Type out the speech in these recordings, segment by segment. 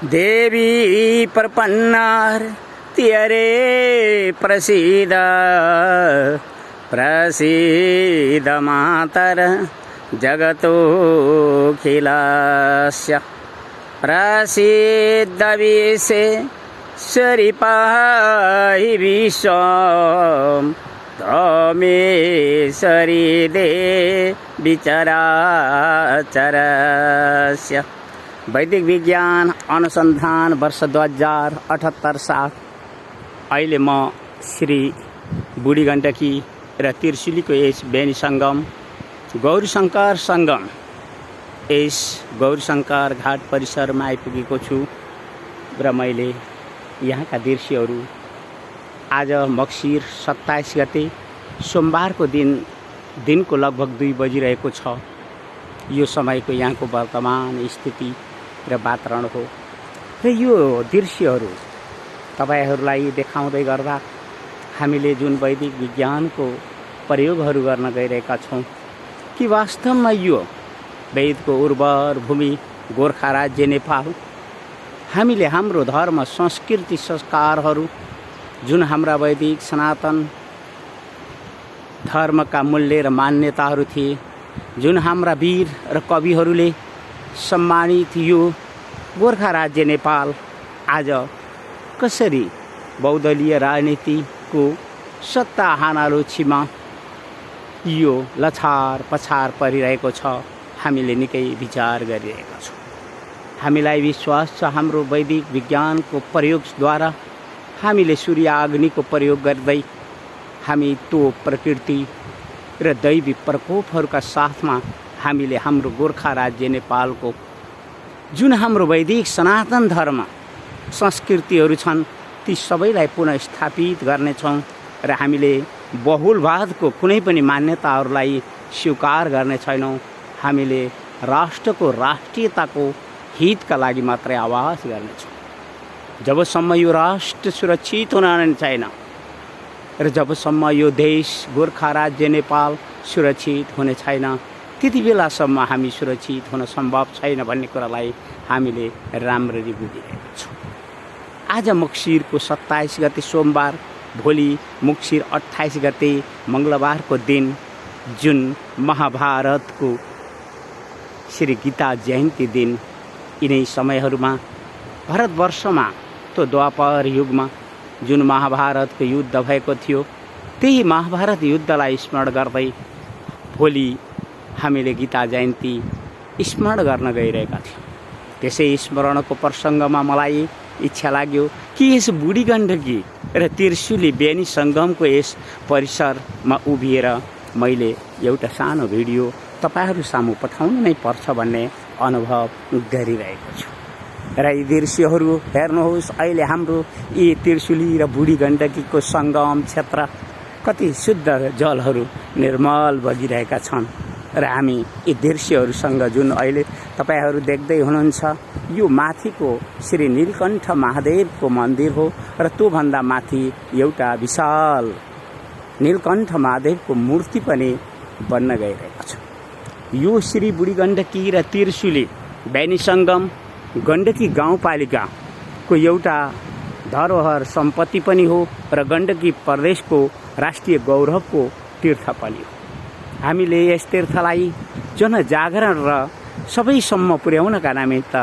देवी प्रपन्नार तियरे प्रसीद प्रसीद मातर जगतोऽखिलस्य प्रसीद विश्वेश्वरि पाहि विश्वं त्वमेश्वरि देवी चराचरस्य। वैदिक विज्ञान अनुसन्धान वर्ष 2078 साल। अहिले म श्री बुढी गण्डकी र त्रिशुलीको यस बेनी सङ्गम गौरीशङ्कर सङ्गम यस गौरीशङ्कर घाट परिसरमा आइपुगेको छु र मैले यहाँका दृश्यहरू आज मक्सिर 27 गते सोमबारको दिनको लगभग 2 बजिरहेको छ। यो समयको यहाँको वर्तमान स्थिति र वातावरण हो र यो दृश्यहरू तपाईहरूलाई देखाउँदै गर्दा हामीले जुन वैदिक विज्ञानको प्रयोगहरू गर्न गइरहेका छौँ कि वास्तवमा यो वेदको उर्वर भूमि गोर्खा राज्य नेपाल हामीले हाम्रो धर्म संस्कृति संस्कारहरू जुन हाम्रा वैदिक सनातन धर्मका मूल्य र मान्यताहरू थिए, जुन हाम्रा वीर र कविहरूले सम्मानित यो गोर्खा राज्य नेपाल आज कसरी बहुदलीय राजनीतिको सत्ता हानालोछीमा यो लछार पछार परिरहेको छ, हामीले निकै विचार गरिरहेका छौँ। हामीलाई विश्वास छ हाम्रो वैदिक विज्ञानको प्रयोगद्वारा हामीले सूर्य अग्निको प्रयोग गर्दै हामी त्यो प्रकृति र दैवी प्रकोपहरूका साथमा हामीले हाम्रो गोर्खा राज्य नेपालको जुन हाम्रो वैदिक सनातन धर्म संस्कृतिहरू छन् ती सबैलाई पुनर्स्थापित गर्नेछौँ र हामीले बहुलवादको कुनै पनि मान्यताहरूलाई स्वीकार गर्ने छैनौँ। हामीले राष्ट्रको राष्ट्रियताको हितका लागि मात्रै आवाज गर्नेछौँ। जबसम्म यो राष्ट्र सुरक्षित हुन छैन र जबसम्म यो देश गोर्खा राज्य नेपाल सुरक्षित हुने छैन त्यति बेलासम्म हामी सुरक्षित हुन सम्भव छैन भन्ने कुरालाई हामीले राम्ररी बुझिरहेका छौँ। आज मक्सिरको 27 गते सोमबार, भोलि मक्सिर 28 गते मङ्गलबारको दिन जुन महाभारतको श्री गीता जयन्ती दिन, यिनै समयहरूमा भारतवर्षमा त्यो द्वापर युगमा जुन महाभारतको युद्ध भएको थियो त्यही महाभारत युद्धलाई स्मरण गर्दै भोलि हामीले गीता जयन्ती स्मरण गर्न गइरहेका थियौँ। त्यसै स्मरणको प्रसङ्गमा मलाई इच्छा लाग्यो कि यस बुढी गण्डकी र त्रिशुली बेनी सङ्गमको यस परिसरमा उभिएर मैले एउटा सानो भिडियो तपाईँहरू सामु पठाउनु नै पर्छ भन्ने अनुभव गरिरहेको छु। र यी दृश्यहरू हेर्नुहोस्, अहिले हाम्रो यी त्रिशुली र बुढी गण्डकीको सङ्गम क्षेत्र कति शुद्ध जलहरू निर्मल बगिरहेका छन् र हामी यी दृश्यहरूसँग जुन अहिले तपाईँहरू देख्दै हुनुहुन्छ यो माथिको श्री नीलकण्ठ महादेवको मन्दिर हो र त्योभन्दा माथि एउटा विशाल नीलकण्ठ महादेवको मूर्ति पनि बन्न गइरहेको छ। यो श्री बुढी गण्डकी र त्रिशुली बेनी सङ्गम गण्डकी गाउँपालिकाको एउटा धरोहर सम्पत्ति पनि हो र गण्डकी प्रदेशको राष्ट्रिय गौरवको तीर्थ पनि हो। हामीले यस तीर्थलाई जनजागरण र सबैसम्म पुर्याउनका निमित्त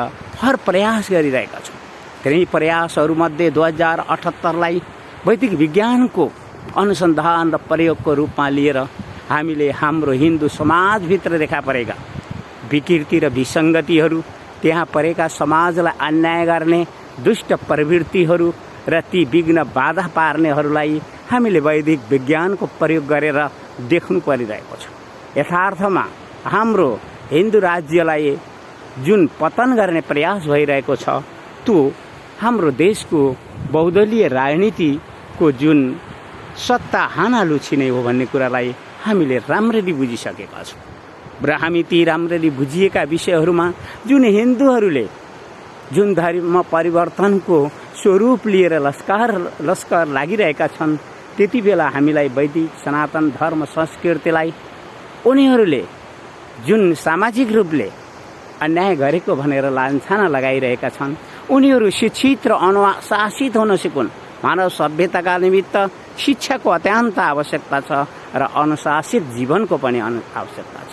हर प्रयास गरिरहेका छौँ। तिनै प्रयासहरूमध्ये 2078लाई वैदिक विज्ञानको अनुसन्धान र प्रयोगको रूपमा लिएर हामीले हाम्रो हिन्दू समाजभित्र देखा परेका विकृति र विसङ्गतिहरू, त्यहाँ परेका समाजलाई अन्याय गर्ने दुष्ट प्रवृत्तिहरू र ती विघ्न बाधा पार्नेहरूलाई हामीले वैदिक विज्ञानको प्रयोग गरेर देख्नु परिरहेको छ। यथार्थमा हाम्रो हिन्दू राज्यलाई जुन पतन गर्ने प्रयास भइरहेको छ त्यो हाम्रो देशको बहुदलीय राजनीतिको जुन सत्ता हानालुछी नै हो भन्ने कुरालाई हामीले राम्ररी बुझिसकेका छौँ र हामी ती राम्ररी बुझिएका विषयहरूमा जुन हिन्दूहरूले जुन धर्म परिवर्तनको स्वरूप लिएर लस्कर लागिरहेका छन् त्यति बेला हामीलाई वैदिक सनातन धर्म संस्कृतिलाई उनीहरूले जुन सामाजिक रूपले अन्याय गरेको भनेर लान्छना लगाइरहेका छन् उनीहरू शिक्षित र अनुशासित हुन सकुन्। मानव सभ्यताका निमित्त शिक्षाको अत्यन्त आवश्यकता छ र अनुशासित जीवनको पनि आवश्यकता छ।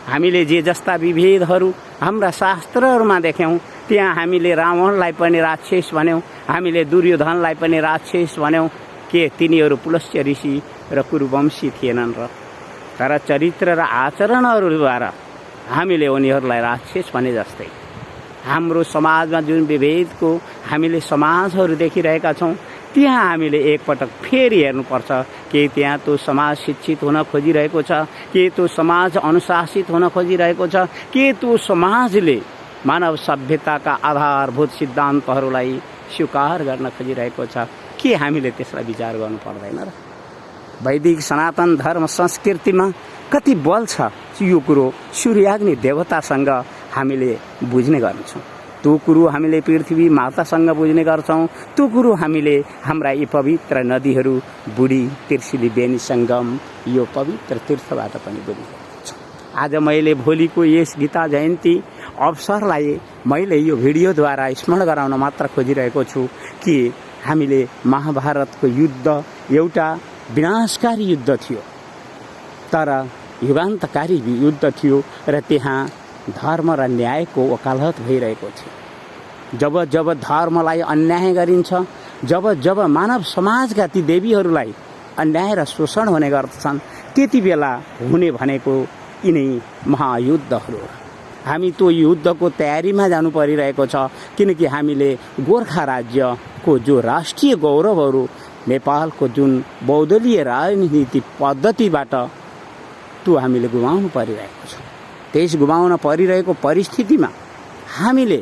हामीले जे जस्ता विभेदहरू हाम्रा शास्त्रहरूमा देख्यौँ, त्यहाँ हामीले रावणलाई पनि राक्षस भन्यौँ, हामीले दुर्योधनलाई पनि राक्षस भन्यौँ। के तिनीहरू पुलस्त्य ऋषि र कुरुवंशी थिएनन् र? तर चरित्र र आचरणहरूद्वारा हामीले उनीहरूलाई राक्षस भने जस्तै। हाम्रो समाजमा जुन विभेदको हामीले समाजहरू देखिरहेका छौँ, त्यहाँ हामीले एकपटक फेरि हेर्नुपर्छ कि त्यहाँ त्यो समाज शिक्षित हुन खोजिरहेको छ, के त्यो समाज अनुशासित हुन खोजिरहेको छ, के त्यो समाजले मानव सभ्यताका आधारभूत सिद्धान्तहरूलाई स्वीकार गर्न खोजिरहेको छ, के हामीले त्यसलाई विचार गर्नु पर्दैन र? वैदिक सनातन धर्म संस्कृतिमा कति बल छ यो कुरो सूर्याग्नि देवतासँग हामीले बुझ्ने गर्छौँ। त्यो कुरो हामीले पृथ्वी मातासँग बुझ्ने गर्छौँ। त्यो कुरो हामीले हाम्रा यी पवित्र नदीहरू बुढी त्रिशुली बेनी सङ्गम यो पवित्र तीर्थबाट पनि बुझ्ने गर्छौँ। आज मैले भोलिको यस गीता जयन्ती अवसरलाई मैले यो भिडियोद्वारा स्मरण गराउन मात्र खोजिरहेको छु कि हामीले महाभारतको युद्ध एउटा विनाशकारी युद्ध थियो, तर युगान्तकारी युद्ध थियो र त्यहाँ धर्म र न्यायको वकालत भइरहेको थियो। जब जब धर्मलाई अन्याय गरिन्छ, जब जब मानव समाजका ती देवीहरूलाई अन्याय र शोषण हुने गर्दछन्, त्यति बेला हुने भनेको यिनै महायुद्धहरू। हामी त्यो युद्धको तयारीमा जानु परिरहेको छ, किनकि हामीले गोर्खा राज्यको जो राष्ट्रिय गौरवहरू नेपालको जुन बहुदलीय राजनीति पद्धतिबाट त्यो हामीले गुमाउनु परिरहेको छ। त्यस गुमाउन परिरहेको परिस्थितिमा हामीले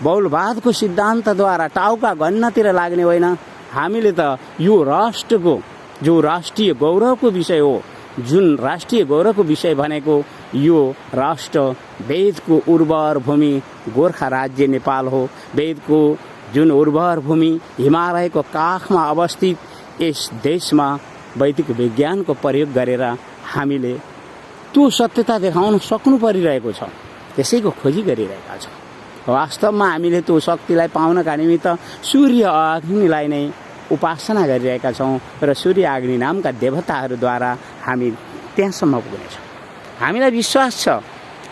बहुलवादको सिद्धान्तद्वारा टाउका गन्नतिर लाग्ने होइन। हामीले त यो राष्ट्रको जो राष्ट्रिय गौरवको विषय हो, जुन राष्ट्रिय गौरवको विषय भनेको यो राष्ट्र वेदको उर्वर भूमि गोर्खा राज्य नेपाल हो। वेदको जुन उर्वर भूमि हिमालयको काखमा अवस्थित यस देशमा वैदिक विज्ञानको प्रयोग गरेर हामीले त्यो सत्यता देखाउन सक्नु परिरहेको छ। त्यसैको खोजी गरिरहेका छौँ। वास्तवमा हामीले त्यो शक्तिलाई पाउनका निमित्त सूर्य अग्निलाई नै उपासना गरिरहेका छौँ र सूर्य अग्नि नामका देवताहरूद्वारा हामी त्यहाँसम्म पुग्नेछौँ। हामीलाई विश्वास छ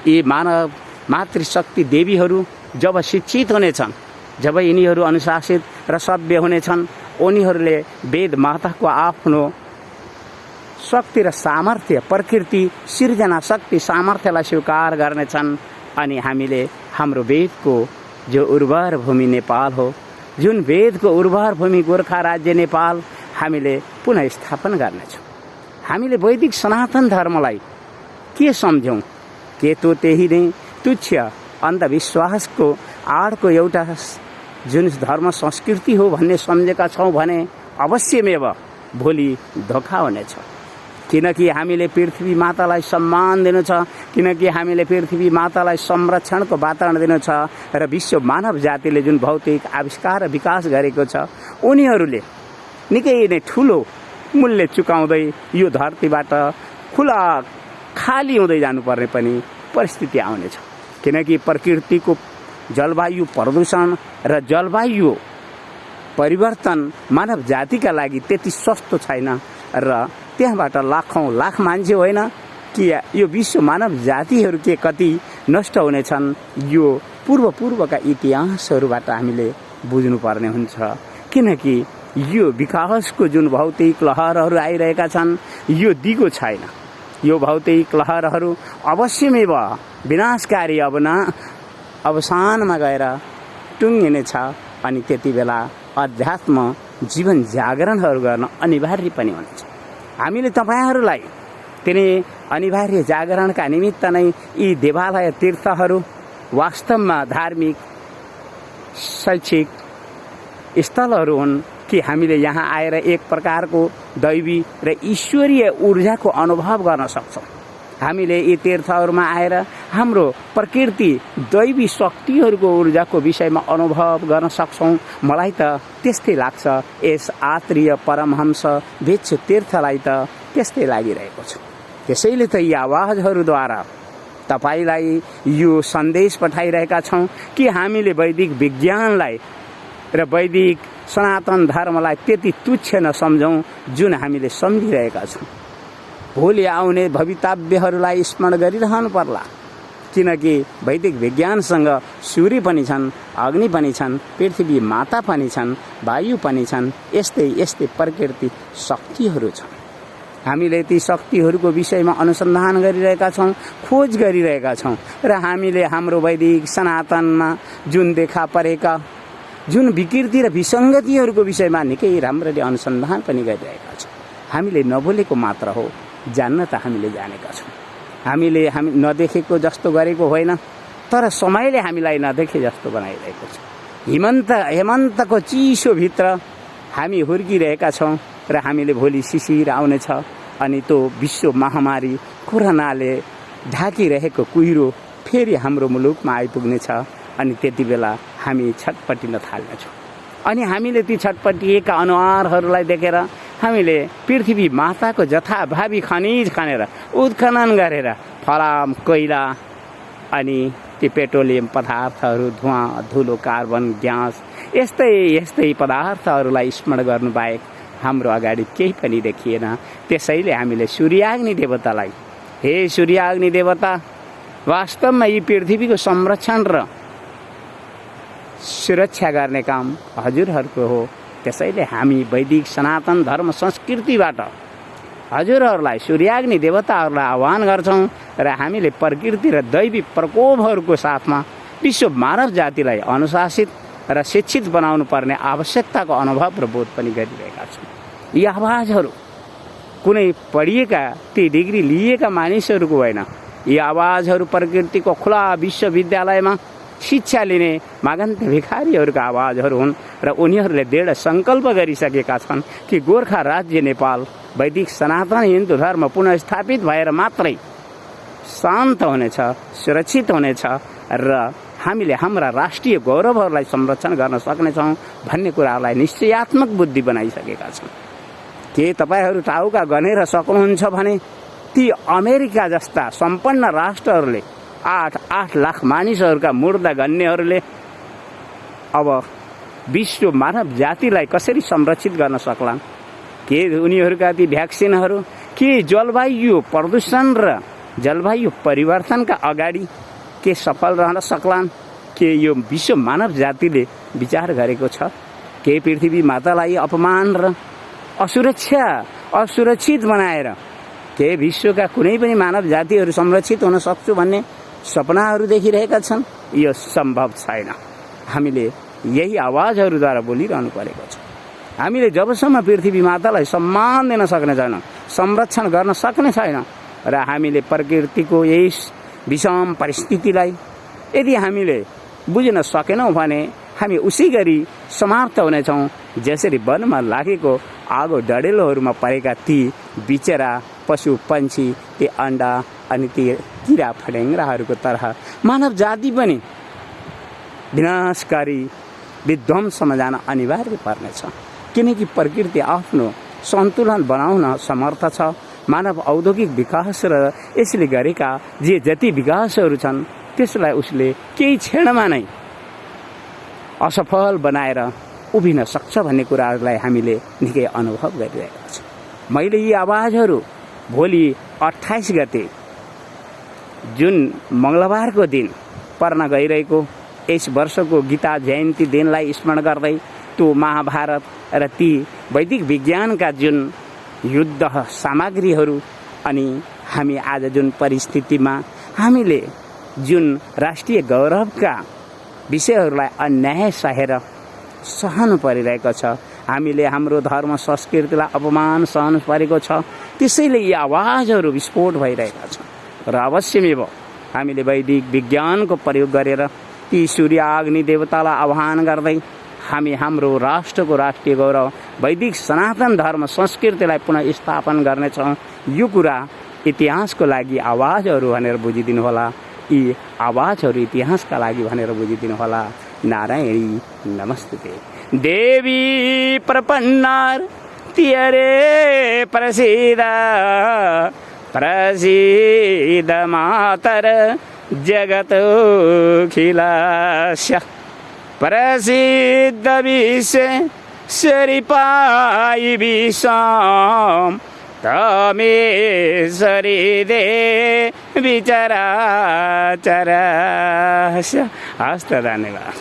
यी मानव मातृशक्ति देवीहरू जब शिक्षित हुनेछन्, जब यिनीहरू अनुशासित र सभ्य हुनेछन्, उनीहरूले वेद माताको आफ्नो शक्ति र सामर्थ्य, प्रकृति सिर्जना शक्ति सामर्थ्यलाई स्वीकार गर्नेछन्। अनि हामीले हाम्रो वेदको जो उर्वर भूमि नेपाल हो, जुन वेदको उर्वर भूमि गोर्खा राज्य नेपाल हामीले पुनः स्थापना गर्नेछौँ। हामीले वैदिक सनातन धर्मलाई के सम्झौँ? के त्यो त्यही नै तुच्छ अन्धविश्वासको आडको एउटा जुन धर्म संस्कृति हो भन्ने सम्झेका छौँ भने अवश्यमेव भोलि धोका हुनेछ। किनकि हामीले पृथ्वी मातालाई सम्मान दिनु छ, किनकि हामीले पृथ्वी मातालाई संरक्षणको वातावरण दिनु छ र विश्व मानव जातिले जुन भौतिक आविष्कार र विकास गरेको छ, उनीहरूले निकै नै ठुलो मूल्य चुकाउँदै यो धरतीबाट खुला खाली हुँदै जानुपर्ने पनि परिस्थिति आउनेछ। किनकि प्रकृतिको जलवायु प्रदूषण र जलवायु परिवर्तन मानव जातिका लागि त्यति सस्तो छैन र त्यहाँबाट लाखौँ लाख मान्छे होइन कि यो विश्व मानव जातिहरू के कति नष्ट हुनेछन्, यो पूर्वका इतिहासहरूबाट हामीले बुझ्नुपर्ने हुन्छ। किनकि यो विकासको जुन भौतिक लहरहरू आइरहेका छन्, यो दिगो छैन। यो भौतिक लहरहरू अवश्यमेव विनाशकारी अवसानमा गएर टुङ्गिनेछ। अनि त्यति बेला अध्यात्म जीवन जागरणहरू गर्न अनिवार्य पनि हुनेछ। हामीले तपाईँहरूलाई तिनी अनिवार्य जागरणका निमित्त नै यी देवालय तीर्थहरू वास्तवमा धार्मिक शैक्षिक स्थलहरू हुन् कि हामीले यहाँ आएर एक प्रकारको दैवी र ईश्वरीय ऊर्जाको अनुभव गर्न सक्छौँ। हामीले यी तीर्थहरूमा आएर हाम्रो प्रकृति दैवी शक्तिहरूको ऊर्जाको विषयमा अनुभव गर्न सक्छौँ। मलाई त त्यस्तै लाग्छ। यस आत्रीय परमहंस भिक्षु तीर्थलाई त त्यस्तै लागिरहेको छ। त्यसैले त यी आवाजहरूद्वारा तपाईलाई यो सन्देश पठाइरहेका छौँ कि हामीले वैदिक विज्ञानलाई र वैदिक सनातन धर्मलाई त्यति तुच्छ नसम्झौँ जुन हामीले सम्झिरहेका छौँ। भोलि आउने भवितव्यहरूलाई स्मरण गरिरहनु पर्ला, किनकि वैदिक विज्ञानसँग सूर्य पनि छन्, अग्नि पनि छन्, पृथ्वी माता पनि छन्, वायु पनि छन्, यस्तै यस्तै प्रकृति शक्तिहरू छन्। हामीले ती शक्तिहरूको विषयमा अनुसन्धान गरिरहेका छौँ, खोज गरिरहेका छौँ र हामीले हाम्रो वैदिक सनातनमा जुन देखा परेका जुन विकृति र विसङ्गतिहरूको विषयमा निकै राम्ररी अनुसन्धान पनि गरिरहेका छौँ। हामीले नबोलेको मात्र हो, जान्न त हामीले जानेका छौँ। हामी नदेखेको जस्तो गरेको होइन, तर समयले हामीलाई नदेखे जस्तो बनाइरहेको छ। हेमन्तको चिसोभित्र हामी हुर्किरहेका छौँ र हामीले भोलि शिशिर आउनेछ अनि त्यो विश्व महामारी कोरोनाले ढाकिरहेको कुहिरो फेरि हाम्रो मुलुकमा आइपुग्नेछ अनि त्यति बेला हामी छटपटिन थाल्नेछौँ। अनि हामीले ती छटपटिएका अनुहारहरूलाई देखेर हामीले पृथ्वी माताको जथाभावी खनिज खनेर उत्खनन गरेर फलाम, कोइला अनि ती पेट्रोलियम पदार्थहरू, धुवाँ, धुलो, कार्बन ग्यास यस्तै यस्तै पदार्थहरूलाई स्मरण गर्नु बाहेक हाम्रो अगाडि केही पनि देखिएन। त्यसैले हामीले सूर्याग्नि देवतालाई, हे सूर्याग्नि देवता, वास्तवमा यी पृथ्वीको संरक्षण र सुरक्षा गर्ने काम हजुरहरूको हो। त्यसैले हामी वैदिक सनातन धर्म संस्कृतिबाट हजुरहरूलाई, सूर्याग्नि देवताहरूलाई आह्वान गर्छौँ र हामीले प्रकृति र दैवी प्रकोपहरूको साथमा विश्व मानव जातिलाई अनुशासित र शिक्षित बनाउनु पर्ने आवश्यकताको अनुभव र बोध पनि गरिरहेका छौँ। यी आवाजहरू कुनै पढिएका ती डिग्री लिएका मानिसहरूको होइन, यी आवाजहरू प्रकृतिको खुला विश्वविद्यालयमा शिक्षा लिने मागन्त भिखारीहरूका आवाजहरू हुन् र उनीहरूले दृढ सङ्कल्प गरिसकेका छन् कि गोर्खा राज्य नेपाल वैदिक सनातन हिन्दू धर्म पुनस्थापित भएर मात्रै शान्त हुनेछ, सुरक्षित हुनेछ र हामीले हाम्रा राष्ट्रिय गौरवहरूलाई संरक्षण गर्न सक्नेछौँ भन्ने कुरालाई निश्चयात्मक बुद्धि बनाइसकेका छन्। के तपाईँहरू टाउका गनेर सक्नुहुन्छ भने ती अमेरिका जस्ता सम्पन्न राष्ट्रहरूले 8 लाख मानिसहरूका मुर्दा गन्नेहरूले अब विश्व मानव जातिलाई कसरी संरक्षित गर्न सक्लान्? के उनीहरूका ती भ्याक्सिनहरू के जलवायु प्रदूषण र जलवायु परिवर्तनका अगाडि के सफल रहन सक्लान्? के यो विश्व मानव जातिले विचार गरेको छ? के पृथ्वी मातालाई अपमान र असुरक्षित बनाएर के विश्वका कुनै पनि मानव जातिहरू संरक्षित हुन सक्छु भन्ने सपनाहरू देखिरहेका छन्? यो सम्भव छैन। हामीले यही आवाजहरूद्वारा बोलिरहनु परेको छ। हामीले जबसम्म पृथ्वी मातालाई सम्मान दिन सक्ने छैन, संरक्षण गर्न सक्ने छैन र हामीले प्रकृतिको यस विषम परिस्थितिलाई यदि हामीले बुझ्न सकेनौँ भने हामी उसै गरी समाप्त हुनेछौँ जसरी वनमा लागेको आगो डढेलोहरूमा परेका ती बिचरा पशु पन्छी, ती अन्डा अनि ती किरा फटेङ्ग्राहरूको तरह मानव जाति पनि विनाशकारी विध्वंसमा जान अनिवार्य पर्नेछ। किनकि प्रकृति आफ्नो सन्तुलन बनाउन समर्थ छ। मानव औद्योगिक विकास र यसले गरेका जति विकासहरू छन् त्यसलाई उसले केही क्षणमा नै असफल बनाएर उभिन सक्छ भन्ने कुराहरूलाई हामीले निकै अनुभव गरिरहेका छौँ। मैले यी आवाजहरू भोलि 28 गते जुन मङ्गलबारको दिन पर्न गइरहेको यस वर्षको गीता जयन्ती दिनलाई स्मरण गर्दै त्यो महाभारत र ती वैदिक विज्ञानका जुन युद्ध सामग्रीहरू अनि हामी आज जुन परिस्थितिमा हामीले जुन राष्ट्रिय गौरवका विषयहरूलाई अन्याय सहेर सहनु परिरहेको छ, हामीले हाम्रो धर्म संस्कृतिलाई अपमान सहनु परेको छ। त्यसैले यी आवाजहरू विस्फोट भइरहेका छन् र अवश्यमेव हामीले वैदिक विज्ञानको प्रयोग गरेर ती सूर्य अग्नि देवतालाई आह्वान गर्दै हामी हाम्रो राष्ट्रको राष्ट्रिय गौरव वैदिक सनातन धर्म संस्कृतिलाई पुनः स्थापन गर्नेछौँ। यो कुरा इतिहासको लागि आवाजहरू भनेर बुझिदिनु होला। यी आवाजहरू इतिहासका लागि भनेर बुझिदिनु होला। नारायणी नमस्ते। देवी प्रपन्नार तियरे प्रसिद्ध प्रसीद मातर जगतोऽखिलस्य प्रसिद्ध विश्वेश्वरी विश्वं तमेश्वरी देवी चराचरस्य। हस्त धन्यवाद।